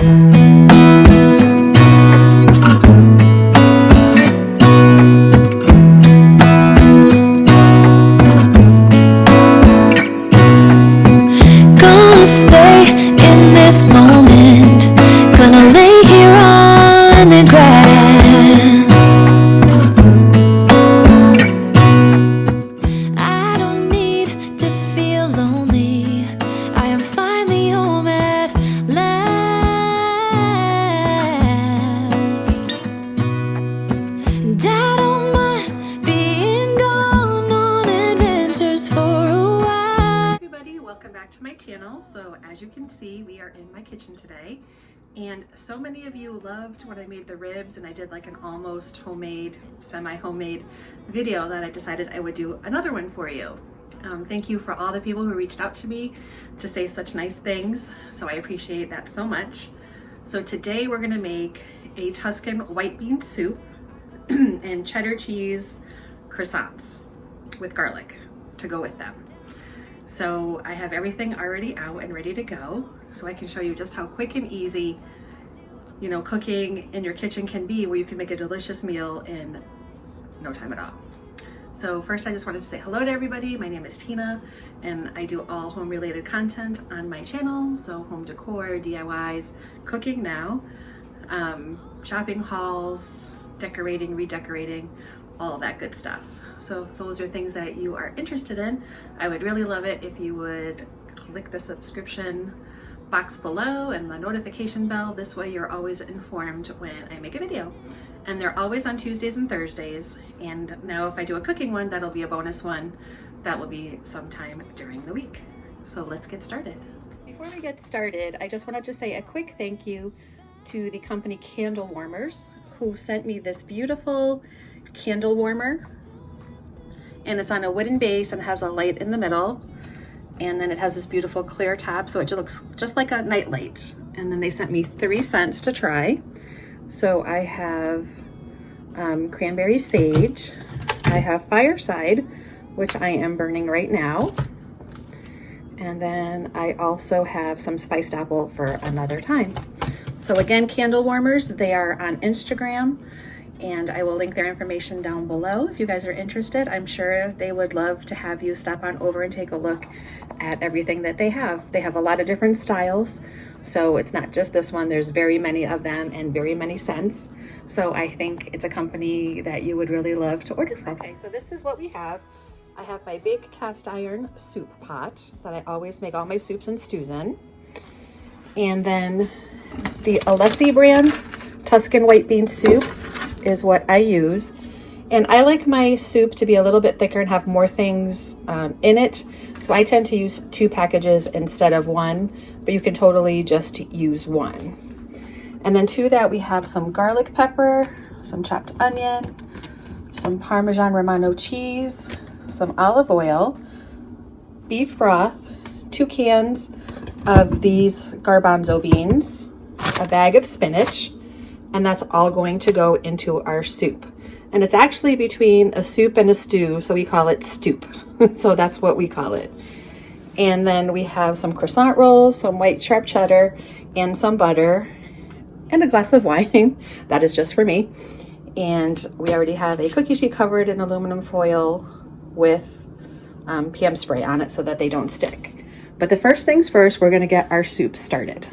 Gonna stay in this moment, gonna lay here on the grass. I don't need to feel lonely, I am finally home at last. And I don't mind being gone on adventures for a while. Everybody, welcome back to my channel. So as you can see, we are in my kitchen today, and so many of you loved when I made the ribs and I did like an almost homemade, semi-homemade video that I decided I would do another one for you. Thank you for all the people who reached out to me to say such nice things, so I appreciate that so much. So today we're gonna make a Tuscan white bean soup and cheddar cheese croissants with garlic to go with them. So I have everything already out and ready to go, so I can show you just how quick and easy, you know, cooking in your kitchen can be, where you can make a delicious meal in no time at all. So first I just wanted to say hello to everybody. My name is Tina and I do all home related content on my channel. So home decor, DIYs, cooking now, shopping hauls, decorating, redecorating, all that good stuff. So if those are things that you are interested in, I would really love it if you would click the subscription box below and the notification bell. This way you're always informed when I make a video. And they're always on Tuesdays and Thursdays. And now if I do a cooking one, that'll be a bonus one. That will be sometime during the week. So let's get started. Before we get started, I just wanted to say a quick thank you to the company Candle Warmers, who sent me this beautiful candle warmer. And it's on a wooden base and has a light in the middle. And then it has this beautiful clear top, so it just looks just like a night light. And then they sent me 3 scents to try. So I have cranberry sage, I have fireside, which I am burning right now. And then I also have some spiced apple for another time. So again, Candle Warmers, they are on Instagram, and I will link their information down below if you guys are interested. I'm sure they would love to have you stop on over and take a look at everything that they have. They have a lot of different styles, so it's not just this one. There's very many of them and very many scents. So I think it's a company that you would really love to order from. Okay, so this is what we have. I have my big cast iron soup pot that I always make all my soups and stews in. And then the Alessi brand Tuscan white bean soup is what I use. And I like my soup to be a little bit thicker and have more things in it. So I tend to use 2 packages instead of 1, but you can totally just use 1. And then to that we have some garlic pepper, some chopped onion, some Parmesan Romano cheese, some olive oil, beef broth, 2 cans of these Garbanzo beans, a bag of spinach, and that's all going to go into our soup. And it's actually between a soup and a stew, so we call it stoop. So that's what we call it. And then we have some croissant rolls, some white sharp cheddar, and some butter, and a glass of wine. That is just for me. And we already have a cookie sheet covered in aluminum foil with PM spray on it so that they don't stick. But the first things first, we're gonna get our soup started.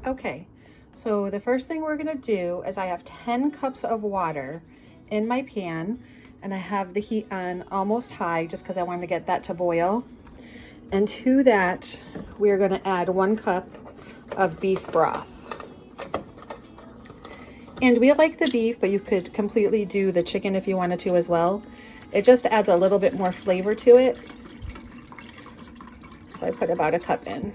Okay, so the first thing we're gonna do is I have 10 cups of water in my pan, and I have the heat on almost high just because I wanted to get that to boil. And to that, we're gonna add 1 cup of beef broth. And we like the beef, but you could completely do the chicken if you wanted to as well. It just adds a little bit more flavor to it. So I put about 1 cup in.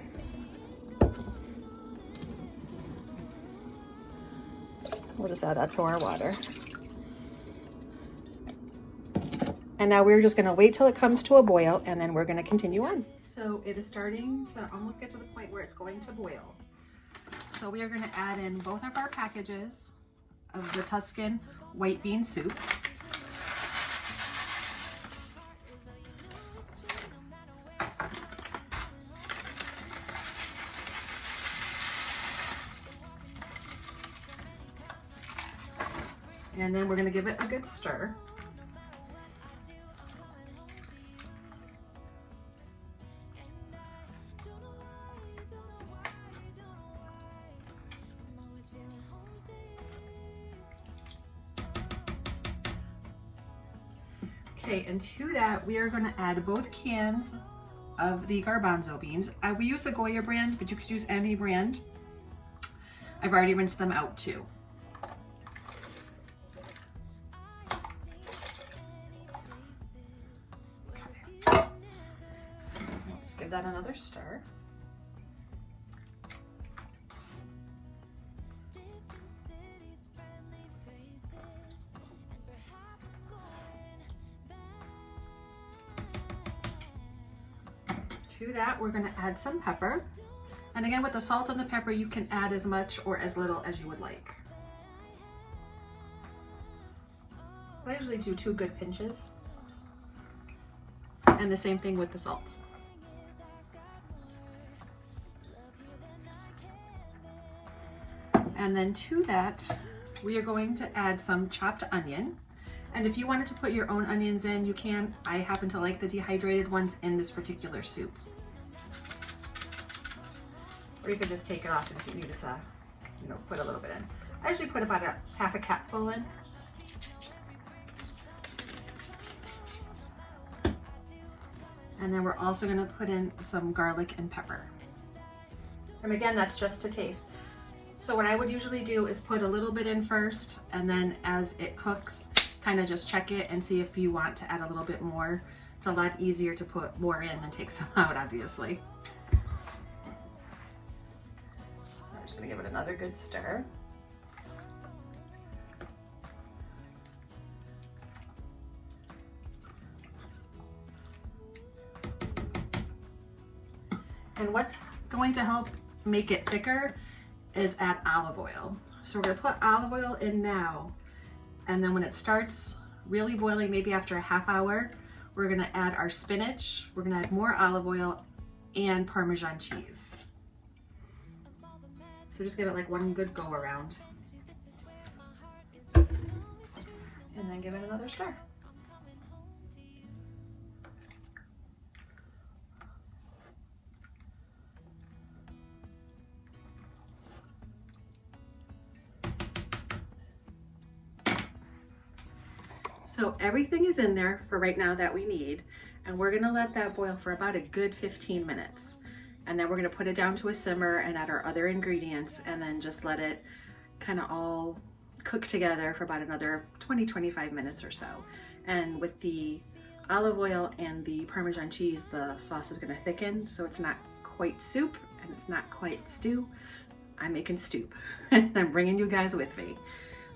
We'll just add that to our water. And now we're just gonna wait till it comes to a boil, and then we're gonna continue on. So it is starting to almost get to the point where it's going to boil. So we are gonna add in both of our packages of the Tuscan white bean soup. And then we're gonna give it a good stir. Okay, and to that, we are gonna add both cans of the garbanzo beans. We use the Goya brand, but you could use any brand. I've already rinsed them out too. Okay. Just give that another stir. To that, we're going to add some pepper. And again, with the salt and the pepper, you can add as much or as little as you would like. I usually do 2 good pinches. And the same thing with the salt. And then to that, we are going to add some chopped onion. And if you wanted to put your own onions in, you can. I happen to like the dehydrated ones in this particular soup. Or you could just take it off if you needed to, you know, put a little bit in. I usually put about half a capful in. And then we're also gonna put in some garlic and pepper. And again, that's just to taste. So what I would usually do is put a little bit in first, and then as it cooks, kind of just check it and see if you want to add a little bit more. It's a lot easier to put more in than take some out, obviously. I'm just gonna give it another good stir. And what's going to help make it thicker is add olive oil. So we're gonna put olive oil in now, and then when it starts really boiling, maybe after a half hour, we're gonna add our spinach, we're gonna add more olive oil and Parmesan cheese. So just give it like one good go around. And then give it another stir. So everything is in there for right now that we need, and we're gonna let that boil for about a good 15 minutes. And then we're gonna put it down to a simmer and add our other ingredients, and then just let it kind of all cook together for about another 20-25 minutes or so. And with the olive oil and the Parmesan cheese, the sauce is gonna thicken, so it's not quite soup and it's not quite stew. I'm making stew and I'm bringing you guys with me.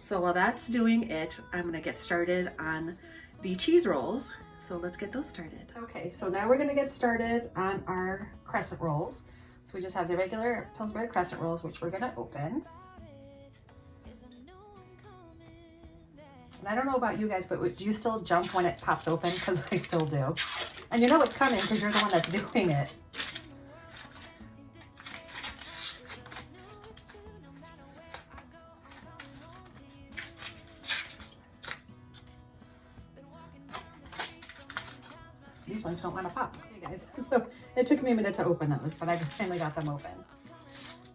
So while that's doing it, I'm gonna get started on the cheese rolls. So let's get those started. Okay, so now we're gonna get started on our crescent rolls. So we just have the regular Pillsbury crescent rolls, which we're gonna open. And I don't know about you guys, but do you still jump when it pops open? Because I still do. And you know it's coming because you're the one that's doing it. These ones don't want to pop. Okay guys, so it took me a minute to open those, but I finally got them open.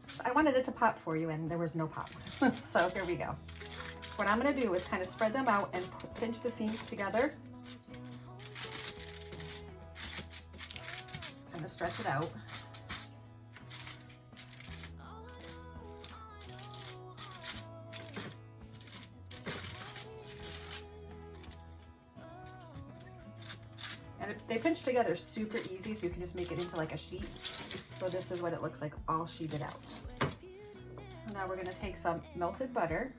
So I wanted it to pop for you and there was no pop. So here we go. So what I'm going to do is kind of spread them out and pinch the seams together. Kind of stretch it out. And they pinch together super easy, so you can just make it into like a sheet. So this is what it looks like all sheeted out. So now we're going to take some melted butter,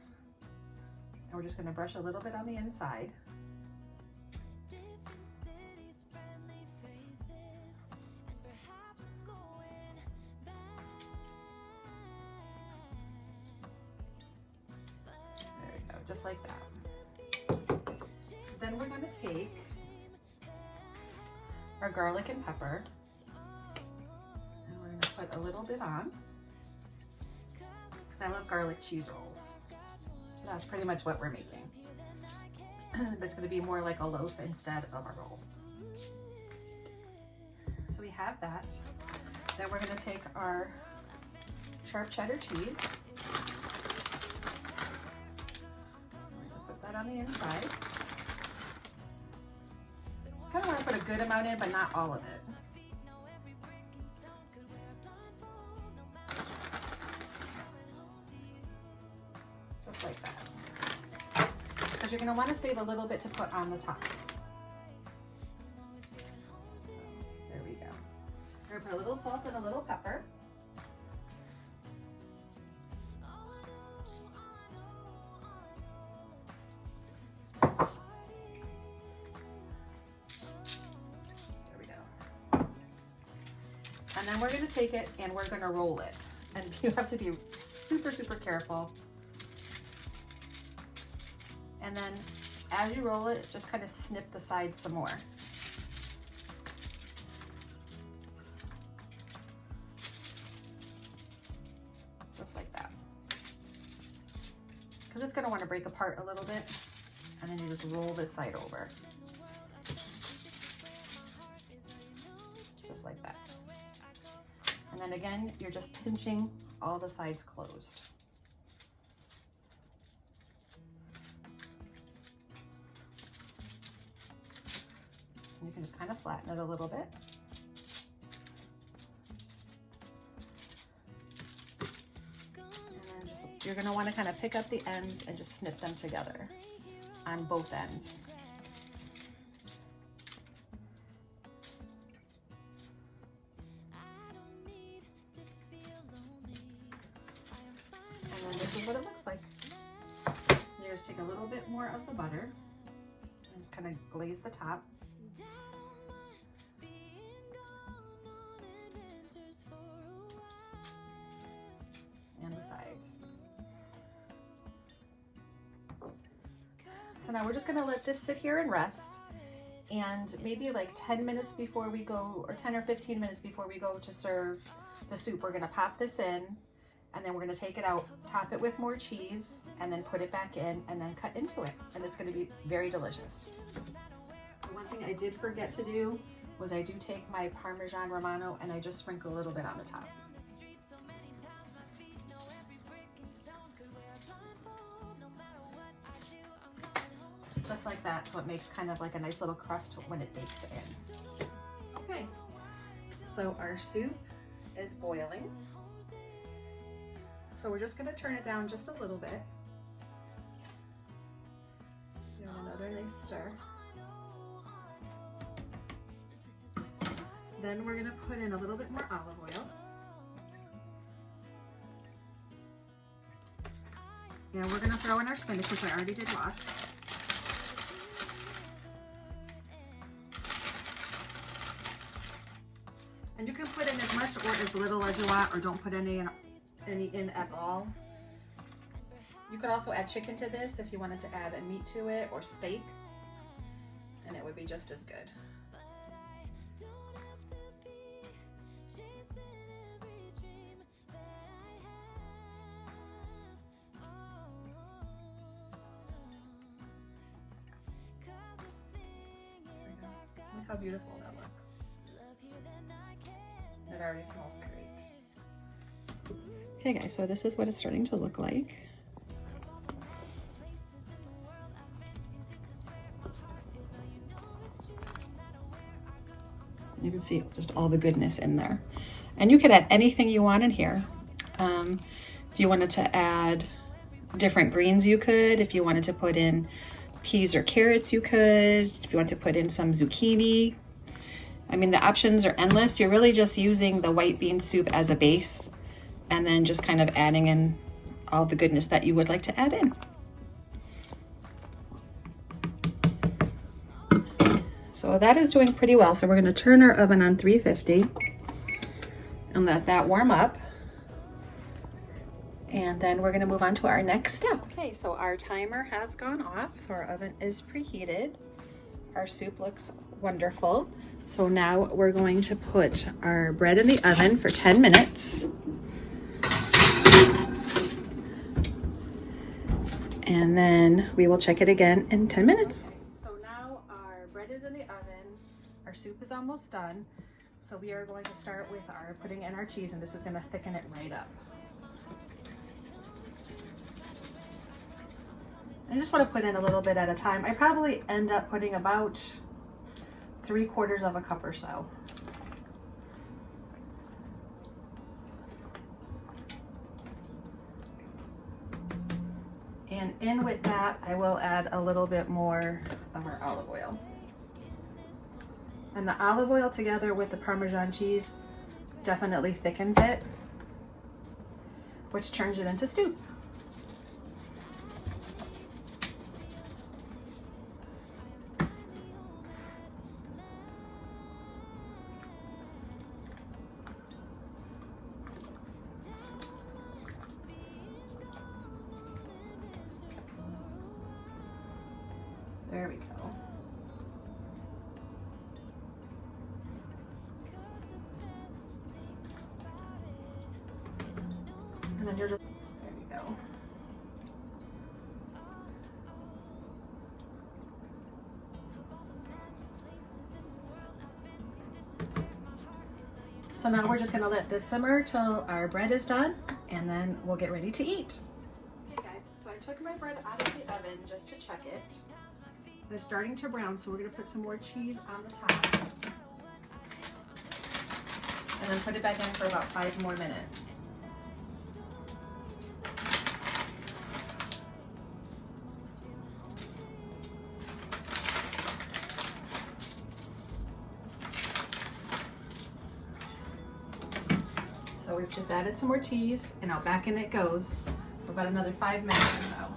and we're just going to brush a little bit on the inside. There we go, just like that. Then we're going to take our garlic and pepper, and we're going to put a little bit on, because I love garlic cheese rolls. So that's pretty much what we're making. But it's going to be more like a loaf instead of a roll. So we have that. Then we're going to take our sharp cheddar cheese. Put that on the inside. Kind of want to put a good amount in, but not all of it. Just like that. Because you're going to want to save a little bit to put on the top. So, there we go. We're going to put a little salt and a little pepper. And then we're going to take it and we're going to roll it. And you have to be super, super careful. And then as you roll it, just kind of snip the sides some more. Just like that. Because it's going to want to break apart a little bit. And then you just roll this side over. Just like that. And then again, you're just pinching all the sides closed. And you can just kind of flatten it a little bit. And then you're going to want to kind of pick up the ends and just snip them together on both ends. This is what it looks like. You just take a little bit more of the butter and just kind of glaze the top. And the sides. So now we're just going to let this sit here and rest. And maybe like 10 minutes before we go, or 10 or 15 minutes before we go to serve the soup, we're going to pop this in. And then we're going to take it out, top it with more cheese, and then put it back in, and then cut into it. And it's going to be very delicious. The one thing I did forget to do was I do take my Parmesan Romano and I just sprinkle a little bit on the top. Just like that, so it makes kind of like a nice little crust when it bakes in. Okay, so our soup is boiling. So we're just going to turn it down just a little bit. Give it another nice stir. Then we're going to put in a little bit more olive oil. Yeah, we're going to throw in our spinach, which I already did wash. And you can put in as much or as little as you want, or don't put any in at all. You could also add chicken to this if you wanted to add a meat to it, or steak, and it would be just as good. Look how beautiful that looks. It already smells great. Okay guys, so this is what it's starting to look like. You can see just all the goodness in there. And you could add anything you want in here. If you wanted to add different greens, you could. If you wanted to put in peas or carrots, you could. If you want to put in some zucchini. I mean, the options are endless. You're really just using the white bean soup as a base, and then just kind of adding in all the goodness that you would like to add in. So that is doing pretty well. So we're going to turn our oven on 350 and let that warm up. And then we're going to move on to our next step. Okay, so our timer has gone off. So our oven is preheated. Our soup looks wonderful. So now we're going to put our bread in the oven for 10 minutes. and then we will check it again in 10 minutes. Okay, so now our bread is in the oven. Our soup is almost done. So we are going to start with putting in our cheese, and this is going to thicken it right up. I just want to put in a little bit at a time. I probably end up putting about 3/4 of a cup or so. And in with that, I will add a little bit more of our olive oil. And the olive oil together with the Parmesan cheese definitely thickens it, which turns it into stew. There we go. And then you're just, there we go. So now we're just gonna let this simmer till our bread is done, and then we'll get ready to eat. Okay guys, so I took my bread out of the oven just to check it. It's starting to brown, so we're gonna put some more cheese on the top. And then put it back in for about 5 more minutes. So we've just added some more cheese, and now back in it goes for about another 5 minutes or so.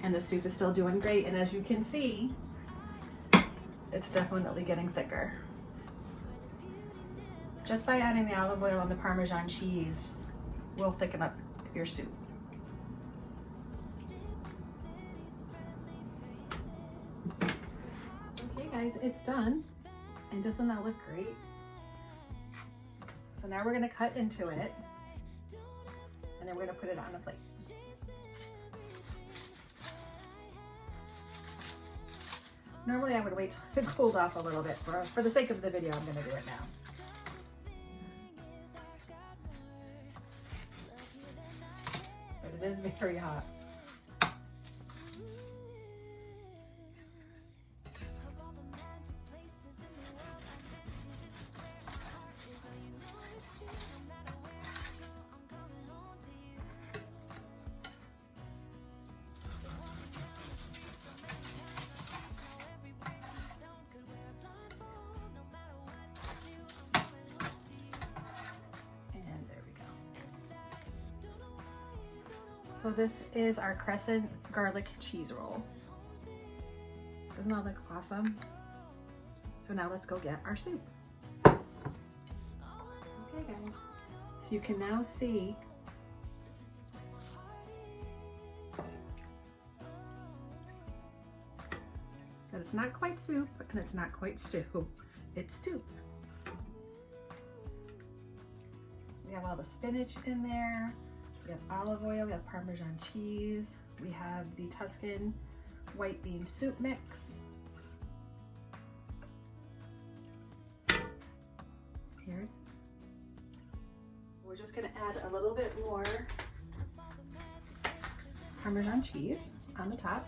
And the soup is still doing great, and as you can see, it's definitely getting thicker. Just by adding the olive oil and the Parmesan cheese will thicken up your soup. Okay guys, it's done, and doesn't that look great? So now we're gonna cut into it, and then we're gonna put it on a plate. Normally I would wait till it cooled off a little bit. For the sake of the video, I'm gonna do it now. But it is very hot. So this is our crescent garlic cheese roll. Doesn't that look awesome? So now let's go get our soup. Okay guys, so you can now see that it's not quite soup and it's not quite stew. It's stew. We have all the spinach in there. We have olive oil, we have Parmesan cheese, we have the Tuscan white bean soup mix. Here it is. We're just gonna add a little bit more Parmesan cheese on the top.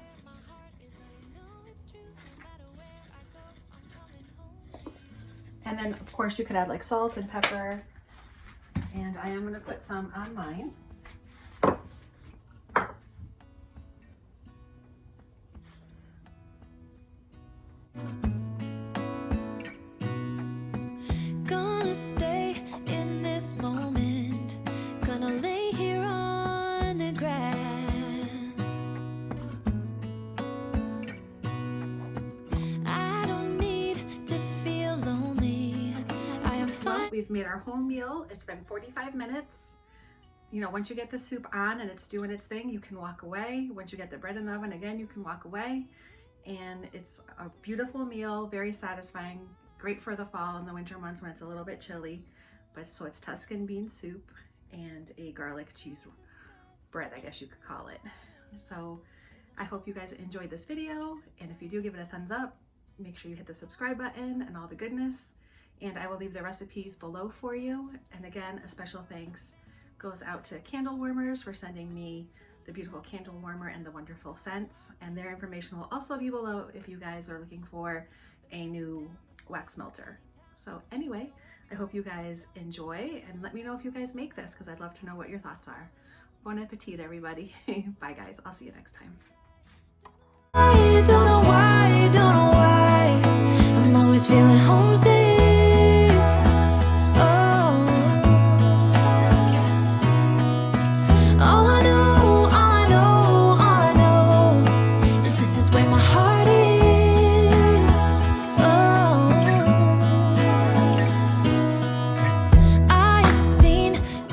And then of course you could add like salt and pepper. And I am gonna put some on mine. Gonna stay in this moment. Gonna lay here on the grass. I don't need to feel lonely. I am fine. We've made our whole meal. It's been 45 minutes. You know, once you get the soup on and it's doing its thing, you can walk away. Once you get the bread in the oven, again, you can walk away. And it's a beautiful meal, very satisfying, great for the fall and the winter months when it's a little bit chilly. But so it's Tuscan bean soup and a garlic cheese bread, I guess you could call it. So I hope you guys enjoyed this video, and if you do, give it a thumbs up. Make sure you hit the subscribe button and all the goodness, and I will leave the recipes below for you. And again, a special thanks goes out to Candle Warmers for sending me the beautiful candle warmer and the wonderful scents, and their information will also be below if you guys are looking for a new wax melter. So anyway, I hope you guys enjoy, and let me know if you guys make this, because I'd love to know what your thoughts are. Bon appetit, everybody. Bye guys, I'll see you next time.